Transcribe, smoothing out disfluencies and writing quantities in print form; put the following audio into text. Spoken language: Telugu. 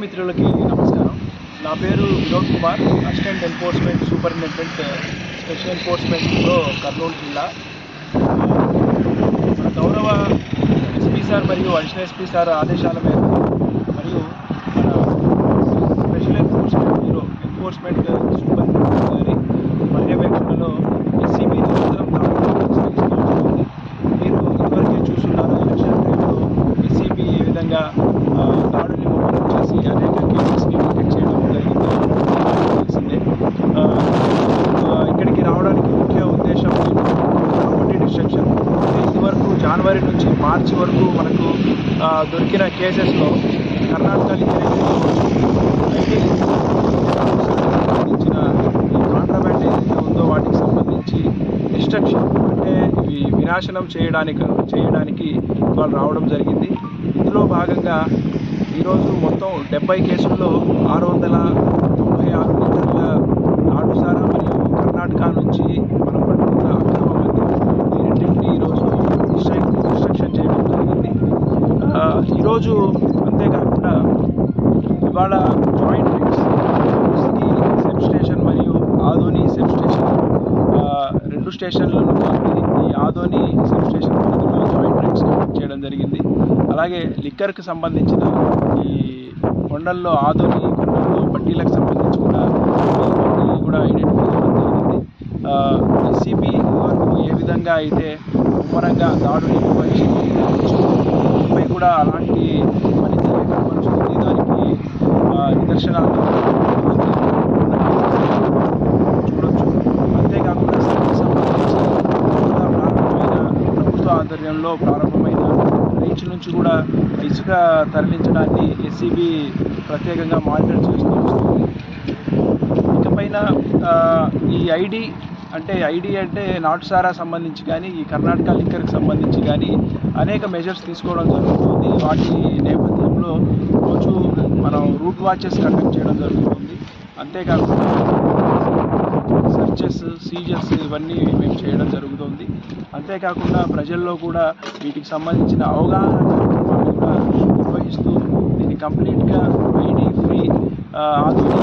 మిత్రులకి నమస్కారం. నా పేరు Vinod Kumar, assistant enforcement superintendent special ఎన్ఫోర్స్మెంట్లో కర్నూలు జిల్లా. మన గౌరవ ఎస్పీ సార్ మరియు అడిషనల్ ఎస్పీ సార్ ఆదేశాల మేరకు మరియు మన special enforcement bureau enforcement superintendent గారి పర్యవేక్షణలో ఎస్సీబీ నిరంతరం దాడులు మీరు ఇదివరకే చూస్తున్నారు. ఎలక్షన్ టైంలో ఎస్సీబీ ఏ విధంగా దాడుల్ని ముమ్మరం చేసి అనేక కేసెస్ని డిటెక్ట్ చేయడం జరిగిందో తెలిసిందే. ఇక్కడికి రావడానికి ముఖ్య ఉద్దేశం ప్రాపర్టీ డిస్ట్రక్షన్. ఇదివరకు జనవరి నుంచి మార్చి వరకు మనకు దొరికిన కేసెస్లో కర్ణాటక సంబంధించిన ఈ కాంట్రాబ్యాండ్ ఏదైతే ఉందో వాటికి సంబంధించి డిస్ట్రక్షన్ అంటే వినాశనం చేయడానికి వాళ్ళు రావడం జరిగింది. ఇందులో భాగంగా ఈరోజు మొత్తం 70 కేసుల్లో 696 లీటర్ల నాటుసారా మరియు కర్ణాటక నుంచి మనం పట్టుకున్న అక్రమ మద్యం ఈ రెండింటిని ఈరోజు డిస్ట్రక్షన్ చేయడం జరిగింది. ఈరోజు అంతేకాకుండా ఇవాళ జాయింట్ రైడ్స్ సెబ్ స్టేషన్ మరియు ఆదోని సెబ్ స్టేషన్ రెండు స్టేషన్లను కలిపి ఈ ఆదోని సెబ్ స్టేషన్ పరిధిలో జాయింట్ రైడ్స్ కండక్ట్ చేయడం జరిగింది. అలాగే లిక్కర్కి సంబంధించిన ఈ కొండల్లో ఆదోని కొండల్లో బట్టీలకు సంబంధించి కూడా ఐడెంటిఫై చేయడం జరిగింది. ఎస్సీబీ వరకు ఏ విధంగా అయితే ముమ్మరంగా దాడులు నిర్వహించుకుంటూ కూడా అలాంటి పనితీరు కనబరుస్తుంది. దానికి నిదర్శనాలు చూడొచ్చు. అంతేకాకుండా సంబంధించి ప్రభుత్వ ఆధ్వర్యంలో ప్రారంభమైన రీచ్ నుంచి కూడా ఇసుక తరలించడాన్ని ఎస్సీబీ ప్రత్యేకంగా మానిటర్ చేస్తూ వస్తుంది. ఇకపైన ఈ ఐడి అంటే నాటుసారా సంబంధించి కానీ ఈ కర్ణాటక లిక్కర్కి సంబంధించి కానీ అనేక మెజర్స్ తీసుకోవడం జరుగుతుంది. వాటి నేపథ్యంలో రోజు మనం రూట్ వాచెస్ కండక్ట్ చేయడం జరుగుతుంది. అంతేకాకుండా సర్చెస్, సీజర్స్ ఇవన్నీ మేము చేయడం జరుగుతుంది. అంతేకాకుండా ప్రజల్లో కూడా వీటికి సంబంధించిన అవగాహన కార్యక్రమాలు కూడా నిర్వహిస్తూ దీన్ని కంప్లీట్గా ఐడి ఫ్రీ ఆధునిక